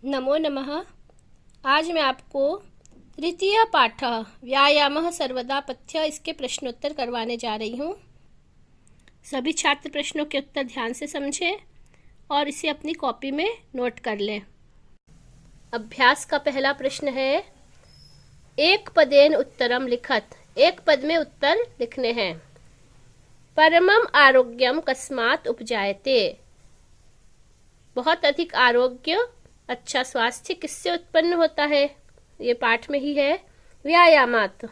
नमो नमः। आज मैं आपको तृतीय पाठ व्यायामः सर्वदा पथ्य इसके प्रश्नोत्तर करवाने जा रही हूँ। सभी छात्र प्रश्नों के उत्तर ध्यान से समझें और इसे अपनी कॉपी में नोट कर लें। अभ्यास का पहला प्रश्न है, एक पदेन उत्तरम लिखत। एक पद में उत्तर लिखने हैं। परमम आरोग्यम कस्मात् उपजायते। बहुत अधिक आरोग्य, अच्छा स्वास्थ्य किससे उत्पन्न होता है? ये पाठ में ही है, व्यायामात्।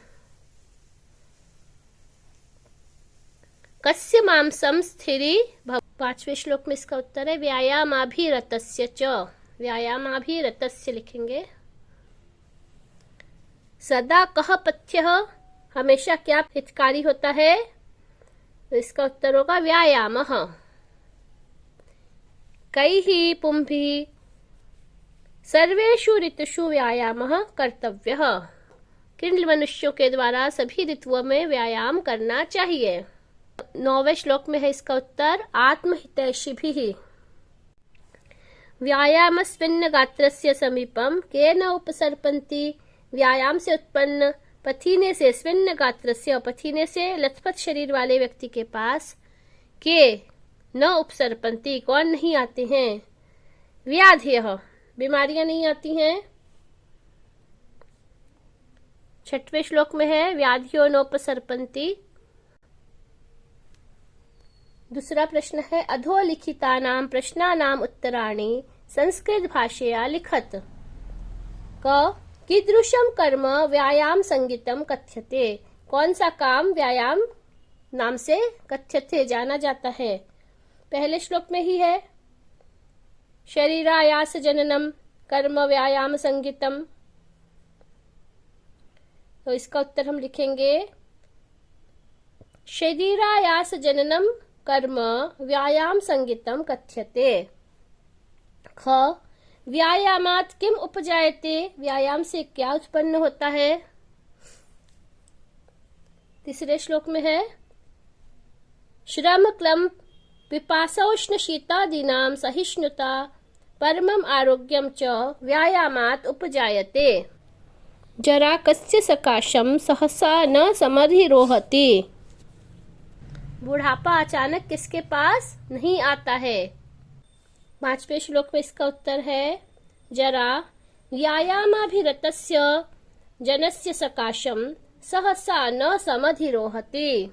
कस्य मांसम स्थिरी भव। 5वें श्लोक में इसका उत्तर है व्यायामाभिरतस्य च। व्यायामाभिरतस्य लिखेंगे। सदा कः पथ्यः, हमेशा क्या हितकारी होता है? तो इसका उत्तर होगा व्यायामः। कैः पुंभिः सर्वेषु ऋतुषु व्यायामः कर्तव्यः। किन मनुष्यों के द्वारा सभी ऋतुओं में व्यायाम करना चाहिए? 9वें श्लोक में है इसका उत्तर आत्महितैषिभिः। व्यायामस्मिन् गात्रस्य समीपम केन उपसर्पन्ति। व्यायाम से उत्पन्न पसीने से स्विन्न गात्रस्य, पसीने से लथपथ शरीर वाले व्यक्ति के पास के न उपसर्पन्ति, कौन नहीं आते हैं? व्याधयः, बीमारियां नहीं आती हैं। 6वें श्लोक में है व्याधियो नोपसर्पन्ति। दूसरा प्रश्न है अधोलिखितानां प्रश्नानां उत्तराणि संस्कृत भाषया लिखत। क कीदृशं कर्म व्यायाम संगीतम कथ्यते। कौन सा काम व्यायाम नाम से कथ्यते जाना जाता है? पहले श्लोक में ही है शरीरायास जननम कर्म व्यायाम संगीतम। तो इसका उत्तर हम लिखेंगे शरीरायास जननम कर्म व्यायाम संगीतम कथ्यते। ख व्यायामात् किम उपजायते। व्यायाम से क्या उत्पन्न होता है? तीसरे श्लोक में है श्रम क्लम पिपासोष्ण शीतादीनां सहिष्णुता परमम आरोग्यम च व्यायामात् उपजायते। जरा कस्य सकाशम सहसा न समधिरोहति। बुढ़ापा अचानक किसके पास नहीं आता है? 5वें श्लोक में इसका उत्तर है जरा व्यायामाभिरतस्य जनस्य सकाशम सहसा न समधिरोहति।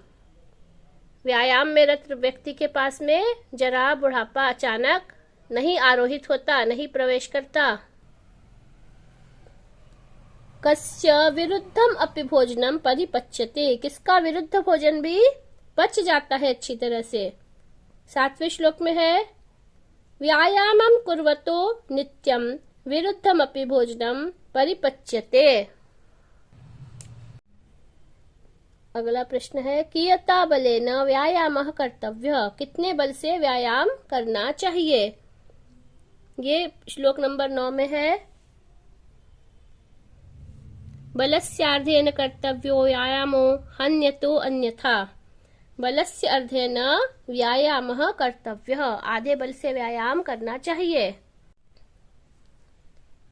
व्यायाम में रत व्यक्ति के पास में जरा बुढ़ापा अचानक नहीं आरोहित होता, नहीं प्रवेश करता। कस्य विरुद्धम अपि भोजनम परिपच्यते। किसका विरुद्ध भोजन भी पच जाता है अच्छी तरह से। 7वें श्लोक में है व्यायामं कुर्वतो नित्यम विरुद्धम अपि भोजनम परिपच्यते। अगला प्रश्न है कियता बलेन व्यायामः कर्तव्यः। कितने बल से व्यायाम करना चाहिए? ये श्लोक नंबर 9 में है बलस्यार्धेन कर्तव्यो व्यायामो हन्यतो अन्यथा। बलस्य अर्धेन व्यायामः कर्तव्यः। आधे बल से व्यायाम करना चाहिए।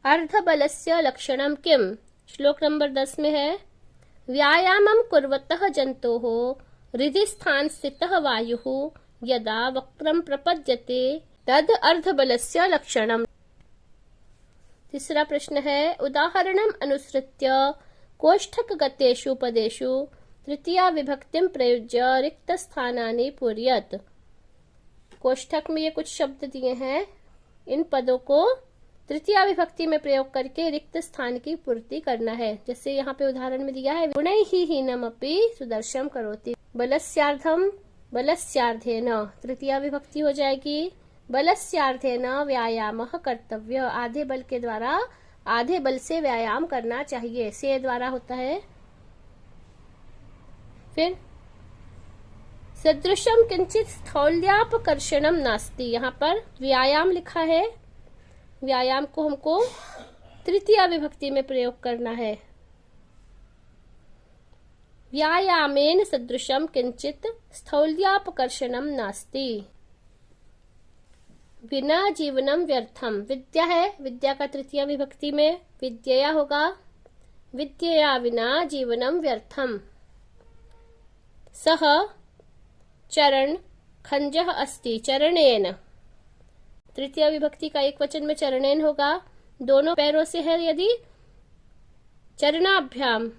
अर्ध बलस्य लक्षणम किम। श्लोक नंबर 10 में है व्यायामं कुर्वतः जन्तोः हृदि स्थान स्थितः वायुः यदा वक्रम प्रपद्यते तद अर्धबलस्य लक्षणम्। तीसरा प्रश्न है उदाहरणम् अनुसृत्य कोष्ठकगतेषु पदेषु तृतीया विभक्तिं प्रयुज्य रिक्त स्थानानि पूरयत। कोष्ठक में ये कुछ शब्द दिए हैं, इन पदों को तृतीया विभक्ति में प्रयोग करके रिक्त स्थान की पूर्ति करना है। जैसे यहाँ पे उदाहरण में दिया है गुणैः हीनमपि सुदर्शम करोति। बलस्यार्धम बलस्यार्धेन तृतीया विभक्ति हो जाएगी। बलस्यार्धेन व्यायामः कर्तव्य। आधे बल के द्वारा आधे बल से व्यायाम करना चाहिए। से द्वारा होता है। फिर सदृशम किंचित स्थौल्यापकर्षणम नास्ति। यहाँ पर व्यायाम लिखा है, व्यायाम को हमको तृतीया विभक्ति में प्रयोग करना है। व्यायामेन सदृशम किंचित स्थौल्यापकर्षणम नास्ति। विना जीवनम व्यर्थम, विद्या है, विद्या का तृतीय विभक्ति में विद्यया होगा, विद्यया विना जीवनम व्यर्थम। सह चरण खंजः अस्ति चरणेन, तृतीय विभक्ति का एक वचन में चरणेन होगा, दोनों पैरों से है यदि चरणाभ्याम,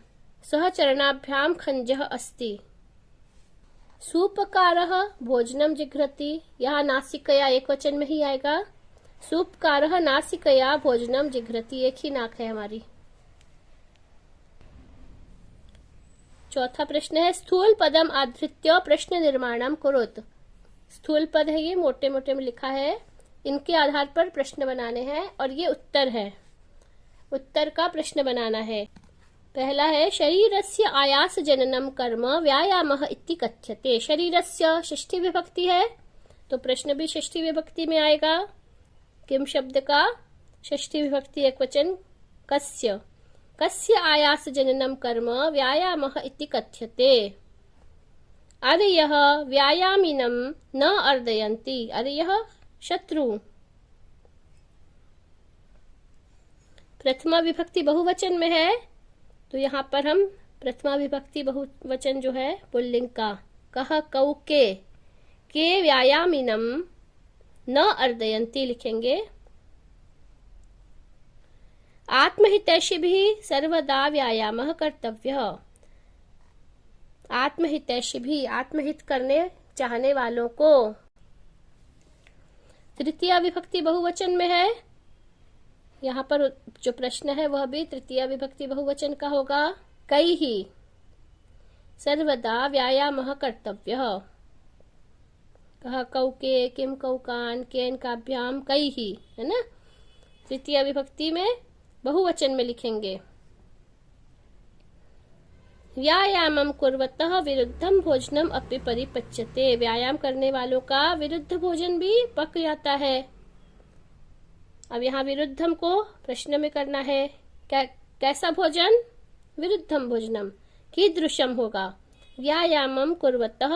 सह चरणाभ्याम खंजः अस्ति। सूपकारः भोजनम जिघ्रति, यहाँ नासिकया एक वचन में ही आएगा, सूपकारः नासिकया भोजनम जिघ्रति, एक ही नाक है हमारी। चौथा प्रश्न है स्थूल पदम आधृत्य प्रश्न निर्माणम कुरुत। स्थूल पद है, ये मोटे मोटे में लिखा है, इनके आधार पर प्रश्न बनाने हैं और ये उत्तर है, उत्तर का प्रश्न बनाना है। पहला है शरीरस्य आयास जननम कर्म व्यायामः इति कथ्यते। शरीरस्य षष्ठी विभक्ति है तो प्रश्न भी षष्ठी विभक्ति में आएगा। किम शब्द का षष्ठी विभक्ति एक वचन कस्य, कस्य आयास जननम कर्म व्यायामः इति कथ्यते। अरयः व्यायामिनं न अर्दयन्ति, अरयः शत्रु। प्रथमा विभक्ति बहुवचन में है तो यहाँ पर हम प्रथमा विभक्ति बहुवचन जो है पुल्लिंग का कह कौ के व्यायामिनम न अर्दयन्ति लिखेंगे। आत्महितैषिभिः सर्वदा व्यायामः कर्तव्यः, आत्महितैषिभिः आत्महित करने चाहने वालों को। तृतीय विभक्ति बहुवचन में है, यहाँ पर जो प्रश्न है वह भी तृतीय विभक्ति बहुवचन का होगा। कई ही सर्वदा व्यायामः कर्तव्यः, कह कौके किम कौकान केन काभ्याम कई ही, है ना। तृतीय विभक्ति में बहुवचन में लिखेंगे। व्यायामं कुर्वतः विरुद्धम भोजनम अपि परिपच्यते, व्यायाम करने वालों का विरुद्ध भोजन भी पक जाता है। अब यहाँ विरुद्धम को प्रश्न में करना है, कैसा भोजन, विरुद्धम भोजनम, कीदृशम होगा। व्यायामं कुर्वतः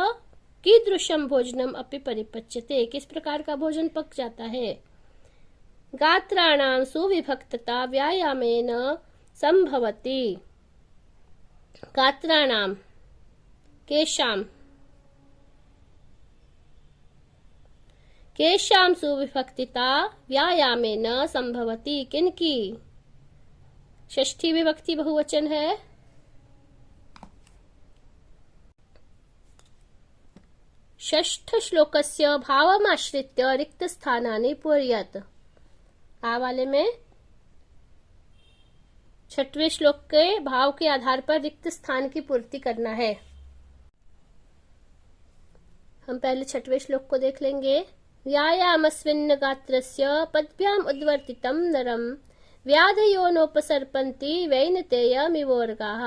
कीदृशम भोजनम अपि परिपच्यते, किस प्रकार का भोजन पक जाता है। गात्राणां सुविभक्तता व्यायामेन संभवति, गात्राणाम केशाम, केशाम सुविभक्तिता व्यायामेन संभवति, किनकी, षष्ठी विभक्ति बहुवचन है। षष्ठ श्लोकस्य भावमाश्रित्य रिक्त स्थानानि पूरयत, आ वाले में छठवें श्लोक के भाव के आधार पर रिक्त स्थान की पूर्ति करना है। हम पहले छठवें श्लोक को देख लेंगे। व्यायामस्मिन् गात्रस्य पद्भ्याम उद्वर्तितं नरम व्याधयो नोपसर्पन्ति वैनतेयमिवोर्गाः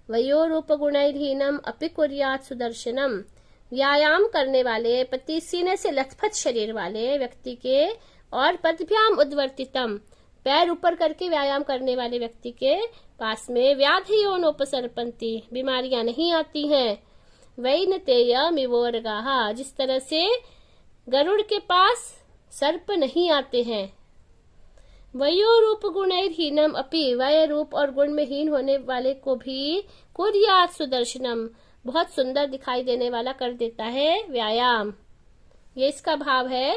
वयोरूपगुणैर्हीनम् अपि कुर्यात् सुदर्शनम। व्यायाम करने वाले पति सीने से लथपथ शरीर वाले व्यक्ति के और पद्भ्याम उद्वर्तितम पैर ऊपर करके व्यायाम करने वाले व्यक्ति के पास में व्याधियों नोपसर्पन्ति बीमारियां नहीं आती हैं। वैनतेयमिवोर्गाः जिस तरह से गरुड़ के पास सर्प नहीं आते हैं। वयोरूप गुणैर्हीनम अपि, वय रूप और गुण में हीन होने वाले को भी कुर्यात् सुदर्शनम बहुत सुंदर दिखाई देने वाला कर देता है व्यायाम। ये इसका भाव है।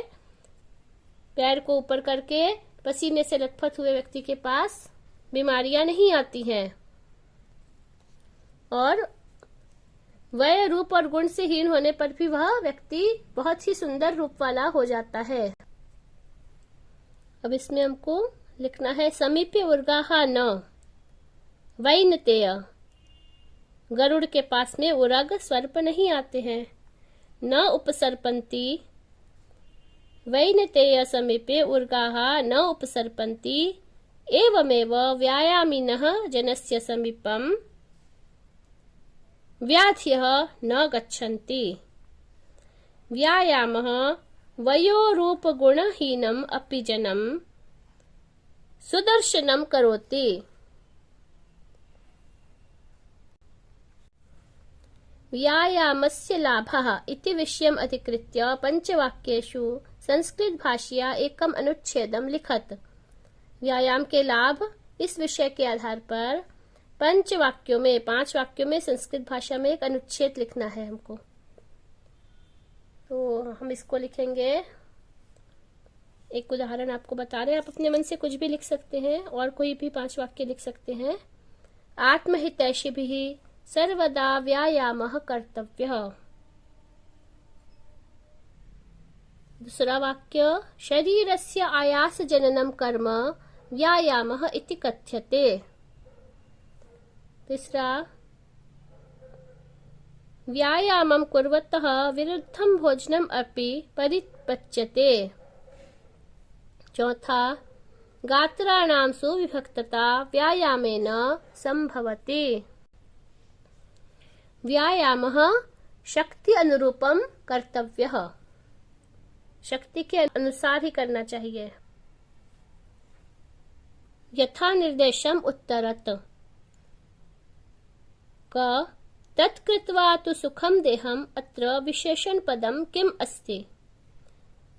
पैर को ऊपर करके पसीने से लथपथ हुए व्यक्ति के पास बीमारियां नहीं आती हैं और वय रूप और गुण से हीन होने पर भी वह व्यक्ति बहुत ही सुंदर रूप वाला हो जाता है। अब इसमें हमको लिखना है समीपे उर्गाः न वैनतेय, गरुड़ के पास में उरग सर्प नहीं आते हैं। न उपसर्पन्ति वैनतेय समीपे उर्गाः न उपसर्पन्ति एवमेव व्यायामिनः जनस्य समीपम व्याध्यः न गच्छन्ति। व्यायामः वयोरूपगुणहीनम् अपि जनं सुदर्शनं करोति। व्यायामस्य लाभः इति विषयम् अधिकृत्य पंचवाक्येषु संस्कृत भाषया एकम अनुच्छेदम लिखत। व्यायाम के लाभ इस विषय के आधार पर 5 वाक्यों में संस्कृत भाषा में एक अनुच्छेद लिखना है हमको। तो हम इसको लिखेंगे। एक उदाहरण आपको बता रहे हैं, आप अपने मन से कुछ भी लिख सकते हैं और कोई भी 5 वाक्य लिख सकते हैं। आत्महितैषिभिः सर्वदा व्यायामः कर्तव्यः। दूसरा वाक्य, शरीरस्य आयासजननं कर्म व्यायामः इति कथ्यते। तीसरा, व्यायामं कुर्वतः विरुद्धं भोजनम् अपि परिपच्यते। चौथा, गात्राणां सुविभक्तता व्यायामेन संभवति। व्यायामः शक्ति अनुरूपम कर्तव्यः। शक्ति के अनुसार ही करना चाहिए। यथा निर्देशम उत्तरत। क तत्कृत्वा तु सुखम देहम अत्र विशेषण पदम किम अस्ति।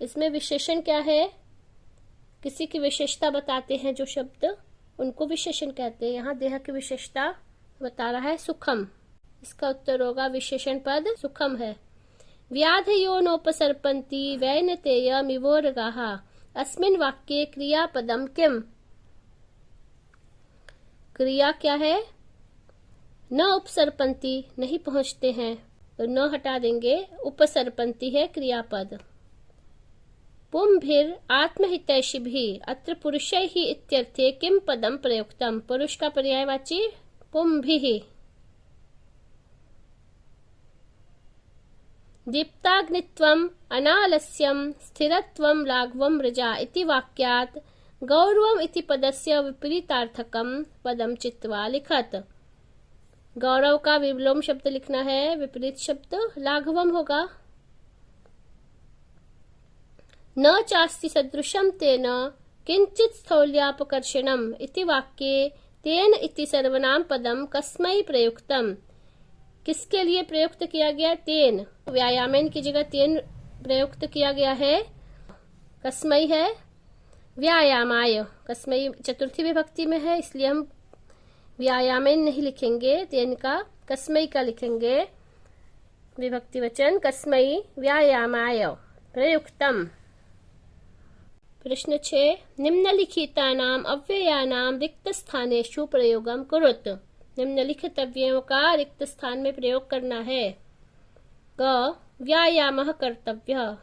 इसमें विशेषण क्या है? किसी की विशेषता बताते हैं जो शब्द, उनको विशेषण कहते हैं। यहाँ देह की विशेषता बता रहा है सुखम। इसका उत्तर होगा विशेषण पद सुखम है। व्याधयो नोपसर्पन्ति वैनतेयमिवोरगाः। अस्मिन् वाक्ये क्रियापदम किम। क्रिया क्या है? न उपसर्पन्ति, नहीं पहुंचते हैं, तो न हटा देंगे। उपसर्पन्ति है क्रियापद। पुंभिर आत्महितैषिभिः अत्र पुरुषैः इत्यर्थे किम पदम प्रयुक्तम। पुरुष का पर्यायवाची पुंभिः। दीप्ताग्नित्वम् अनालस्यं स्थिरत्वं लाघवं मृजा इति वाक्यात् गौरवम् इति पदस्य विपरीतार्थकं पदम चित्वा लिखत। गौरव का विलोम शब्द लिखना है, विपरीत शब्द लाघवम होगा। न चास्ति सदृशं तेन किंचित् स्थौल्यापकर्षणम् इति वाक्ये तेन इति सर्वनाम पदम कस्मै प्रयुक्तम। किसके लिए प्रयुक्त किया गया? तेन। व्यायामेन की जगह तेन प्रयुक्त किया गया है। कस्मै है व्यायामाय। कस्मै चतुर्थी विभक्ति में है, इसलिए हम व्यायामेन नहीं लिखेंगे, तेन का कस्मै का लिखेंगे। विभक्ति वचन कस्मै व्यायामाय प्रयुक्तम। प्रश्न 6, निम्नलिखितानाम् अव्ययानां रिक्तस्थानेषु प्रयोगं कुरुत। निम्नलिखित अव्ययों का रिक्त स्थान में प्रयोग करना है। क व्यायामः कर्तव्यः।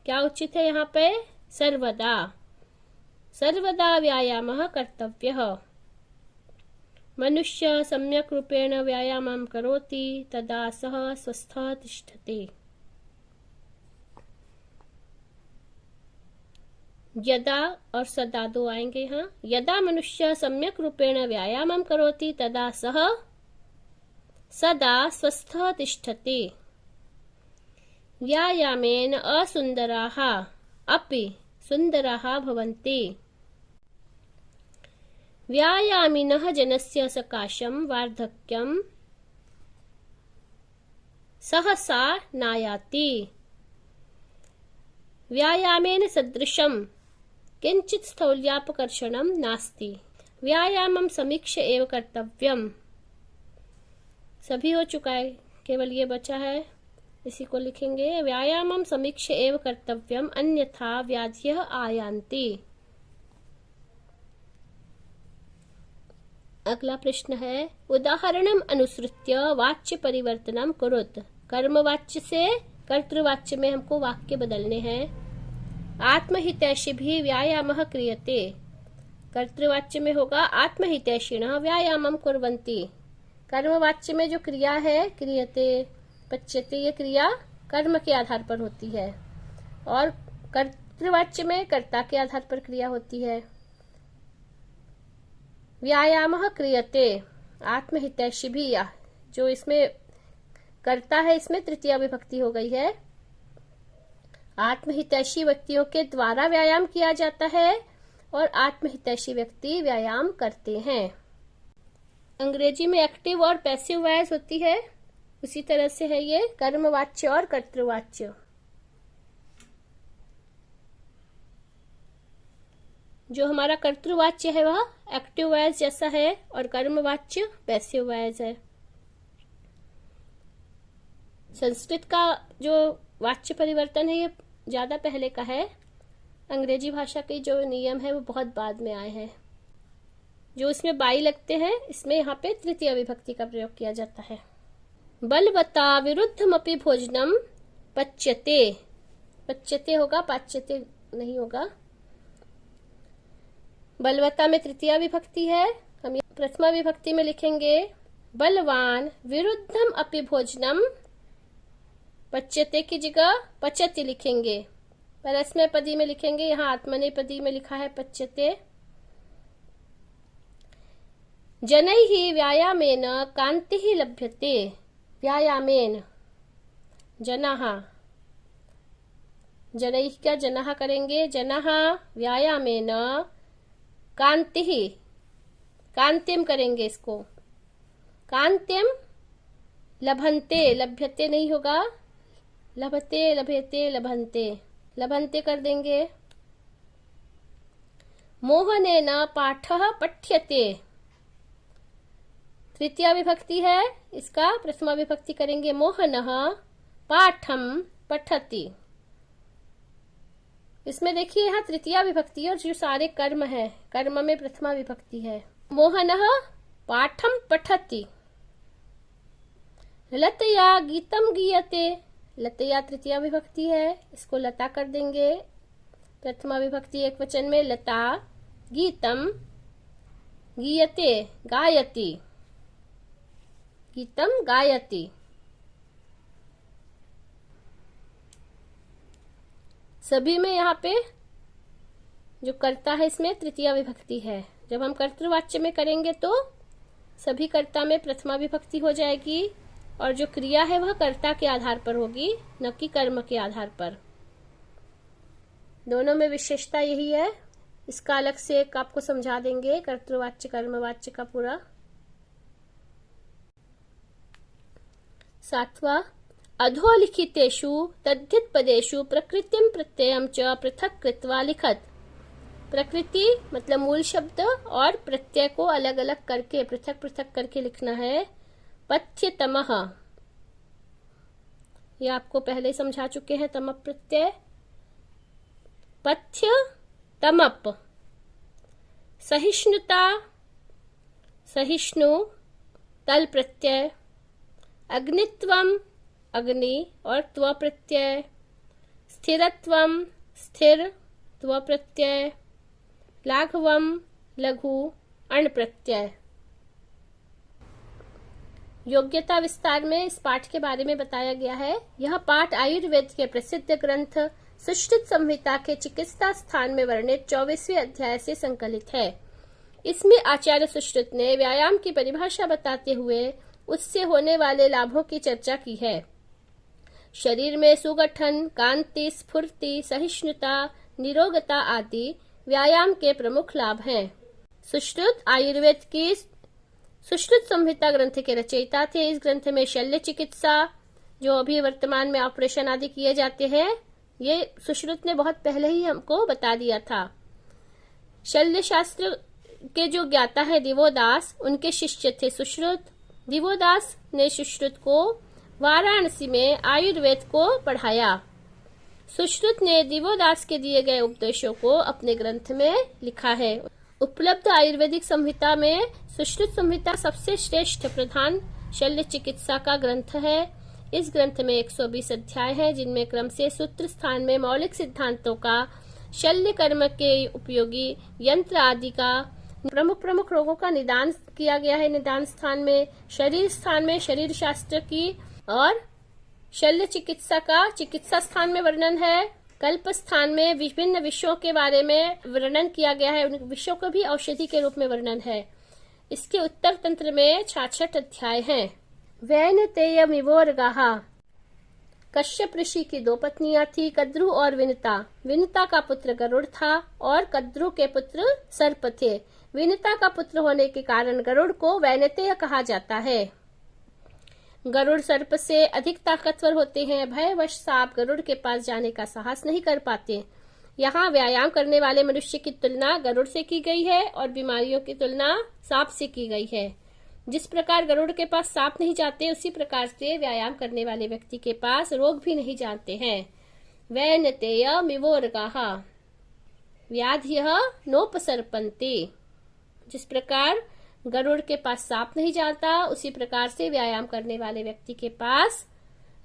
क्या उचित है यहाँ पे? सर्वदा। सर्वदा व्यायामः कर्तव्यः। मनुष्य सम्यक रूपेण व्यायामं करोति तदा सः स्वस्थः तिष्ठति। यदा और सदा दो आएंगे यहाँ। यदा मनुष्य सम्यक रूपेण व्यायामं करोति तदा सः सदा स्वस्थः तिष्ठति। व्यायामेन असुन्दराः अपि सुन्दराः भवन्ति। व्यायामिनः जनस्य सकाशं वार्धक्यं सहसा नायाति। व्यायामेन सदृशं किंचित् स्थौल्यापकर्षणं नास्ति। व्यायामं समीक्ष्य एव कर्तव्यम्। सभी हो चुका है, केवल ये बचा है, इसी को लिखेंगे। व्यायामं समीक्ष्य एव कर्तव्यम् अन्यथा व्याधयः आयान्ति। अगला प्रश्न है, उदाहरणम् अनुसृत्य वाच्य परिवर्तनं कुरुत। कर्मवाच्य से कर्तृवाच्य में हमको वाक्य बदलने हैं। आत्महितैषिभिः व्यायामः क्रियते। कर्तृवाच्य में होगा आत्महितैषिणः व्यायामं कुर्वन्ति। कर्मवाच्य में जो क्रिया है क्रियते पच्यते, ये क्रिया कर्म के आधार पर होती है और कर्तृवाच्य में कर्ता के आधार पर क्रिया होती है। व्यायामः क्रियते आत्महितैषिभिः, जो इसमें कर्ता है इसमें तृतीया विभक्ति हो गई है। आत्महितैषी व्यक्तियों के द्वारा व्यायाम किया जाता है और आत्महितैषी व्यक्ति व्यायाम करते हैं। अंग्रेजी में एक्टिव और पैसिव वॉइस होती है, उसी तरह से है ये कर्मवाच्य और कर्तृवाच्य। जो हमारा कर्तृवाच्य है वह एक्टिव वॉइस जैसा है और कर्मवाच्य पैसिव वॉइस है। संस्कृत का जो वाच्य परिवर्तन है ये ज्यादा पहले का है, अंग्रेजी भाषा के जो नियम है वो बहुत बाद में आए हैं। जो इसमें बाई लगते हैं इसमें यहाँ पे तृतीय विभक्ति का प्रयोग किया जाता है। बलवता विरुद्धमपि भोजनम पच्यते, पच्यते होगा, पाच्यते नहीं होगा। बलवता में तृतीय विभक्ति है, हम प्रथमा विभक्ति में लिखेंगे बलवान विरुद्धम अपि भोजनम, पच्यते की जगह पचति लिखेंगे, परस्मैपदी में लिखेंगे, यहाँ आत्मनेपदी में लिखा है पच्यते। जनैः व्यायामेन कान्तिः लभ्यते, व्यायामेन जनाः, जनैः क्या जनाः करेंगे, जनाः व्यायामेन कान्तिः, कांतिम करेंगे इसको, कांतिम लभन्ते, लभ्यते नहीं होगा, लभते लभेते लभन्ते, लभन्ते कर देंगे। मोहनेन पाठः पठ्यते, तृतीया विभक्ति है, इसका प्रथमा विभक्ति करेंगे मोहनः पाठम पठति। इसमें देखिए यहाँ तृतीया विभक्ति और जो सारे कर्म है, कर्म में प्रथमा विभक्ति है। मोहनः पाठम पठति। लतया गीतम गीयते, लतया तृतीया विभक्ति है, इसको लता कर देंगे, प्रथमा विभक्ति एक वचन में लता, गीतम गीयते गायति, गीतम गायति। सभी में यहाँ पे जो कर्ता है इसमें तृतीया विभक्ति है। जब हम कर्तृवाच्य में करेंगे तो सभी कर्ता में प्रथमा विभक्ति हो जाएगी और जो क्रिया है वह कर्ता के आधार पर होगी, न कि कर्म के आधार पर। दोनों में विशेषता यही है। इसका अलग से एक आपको समझा देंगे, कर्तृवाच्य कर्मवाच्य का पूरा। 7वां, अधोलिखितेषु तद्धित पदेषु प्रकृतिम प्रत्ययम च पृथक कृत्वा लिखत। प्रकृति मतलब मूल शब्द और प्रत्यय को अलग अलग करके पृथक पृथक करके लिखना है। पथ्यतमः, ये आपको पहले समझा चुके हैं, तमप प्रत्यय। पथ्य तमप, सहिष्णुता सहिष्णु तल प्रत्यय, अग्नित्वम अग्नि और त्व प्रत्यय, स्थिरत्वम स्थिर त्व प्रत्यय, लाघवम लघु अण प्रत्यय। योग्यता विस्तार में इस पाठ के बारे में बताया गया है। यह पाठ आयुर्वेद के प्रसिद्ध ग्रंथ सुश्रुत संहिता के चिकित्सा स्थान में वर्णित 24वें अध्याय से संकलित है। इसमें आचार्य सुश्रुत ने व्यायाम की परिभाषा बताते हुए उससे होने वाले लाभों की चर्चा की है। शरीर में सुगठन, कांति, स्फूर्ति, सहिष्णुता, निरोगता आदि व्यायाम के प्रमुख लाभ हैं। सुश्रुत आयुर्वेद की सुश्रुत संहिता ग्रंथ के रचयिता थे। इस ग्रंथ में शल्य चिकित्सा, जो अभी वर्तमान में ऑपरेशन आदि किए जाते हैं, ये सुश्रुत ने बहुत पहले ही हमको बता दिया था। शल्य शास्त्र के जो ज्ञाता है दिवोदास, उनके शिष्य थे सुश्रुत। दिवोदास ने सुश्रुत को वाराणसी में आयुर्वेद को पढ़ाया। सुश्रुत ने दिवोदास के दिए गए उपदेशों को अपने ग्रंथ में लिखा है। उपलब्ध आयुर्वेदिक संहिता में सुश्रुत संहिता सबसे श्रेष्ठ प्रधान शल्य चिकित्सा का ग्रंथ है। इस ग्रंथ में 120 अध्याय हैं, जिनमें क्रम से सूत्र स्थान में मौलिक सिद्धांतों का, शल्य कर्म के उपयोगी यंत्र आदि का, प्रमुख रोगों का निदान किया गया है। निदान स्थान में, शरीर स्थान में शरीर शास्त्र की और शल्य चिकित्सा का चिकित्सा स्थान में वर्णन है। कल्प स्थान में विभिन्न विषयों के बारे में वर्णन किया गया है, उन विषयों को भी औषधि के रूप में वर्णन है। इसके उत्तर तंत्र में 66 अध्याय हैं। वैनतेय मिवोर्गाहा, कश्यप ऋषि की 2 पत्नियां थी, कद्रु और विनता। विनता का पुत्र गरुड़ था और कद्रु के पुत्र सर्प थे। विनता का पुत्र होने के कारण गरुड़ को वैनतेय कहा जाता है। गरुड़ सर्प से अधिक ताकतवर होते हैं। भयवश सांप गरुड़ के पास जाने का साहस नहीं कर पाते। यहाँ व्यायाम करने वाले मनुष्य की तुलना गरुड़ से की गई है और बीमारियों की तुलना सांप से की गई है। जिस प्रकार गरुड़ के पास सांप नहीं जाते, उसी प्रकार से व्यायाम करने वाले व्यक्ति के पास रोग भी नहीं जाते हैं। वैनतेय मिवोर्गाः व्याधियः नोपसर्पन्ति। जिस प्रकार गरुड़ के पास सांप नहीं जाता, उसी प्रकार से व्यायाम करने वाले व्यक्ति के पास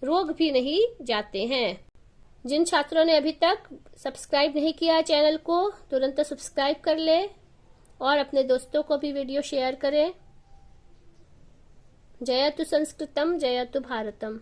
रोग भी नहीं जाते हैं। जिन छात्रों ने अभी तक सब्सक्राइब नहीं किया है चैनल को, तुरंत सब्सक्राइब कर ले और अपने दोस्तों को भी वीडियो शेयर करें। जयतु संस्कृतम जयतु भारतम।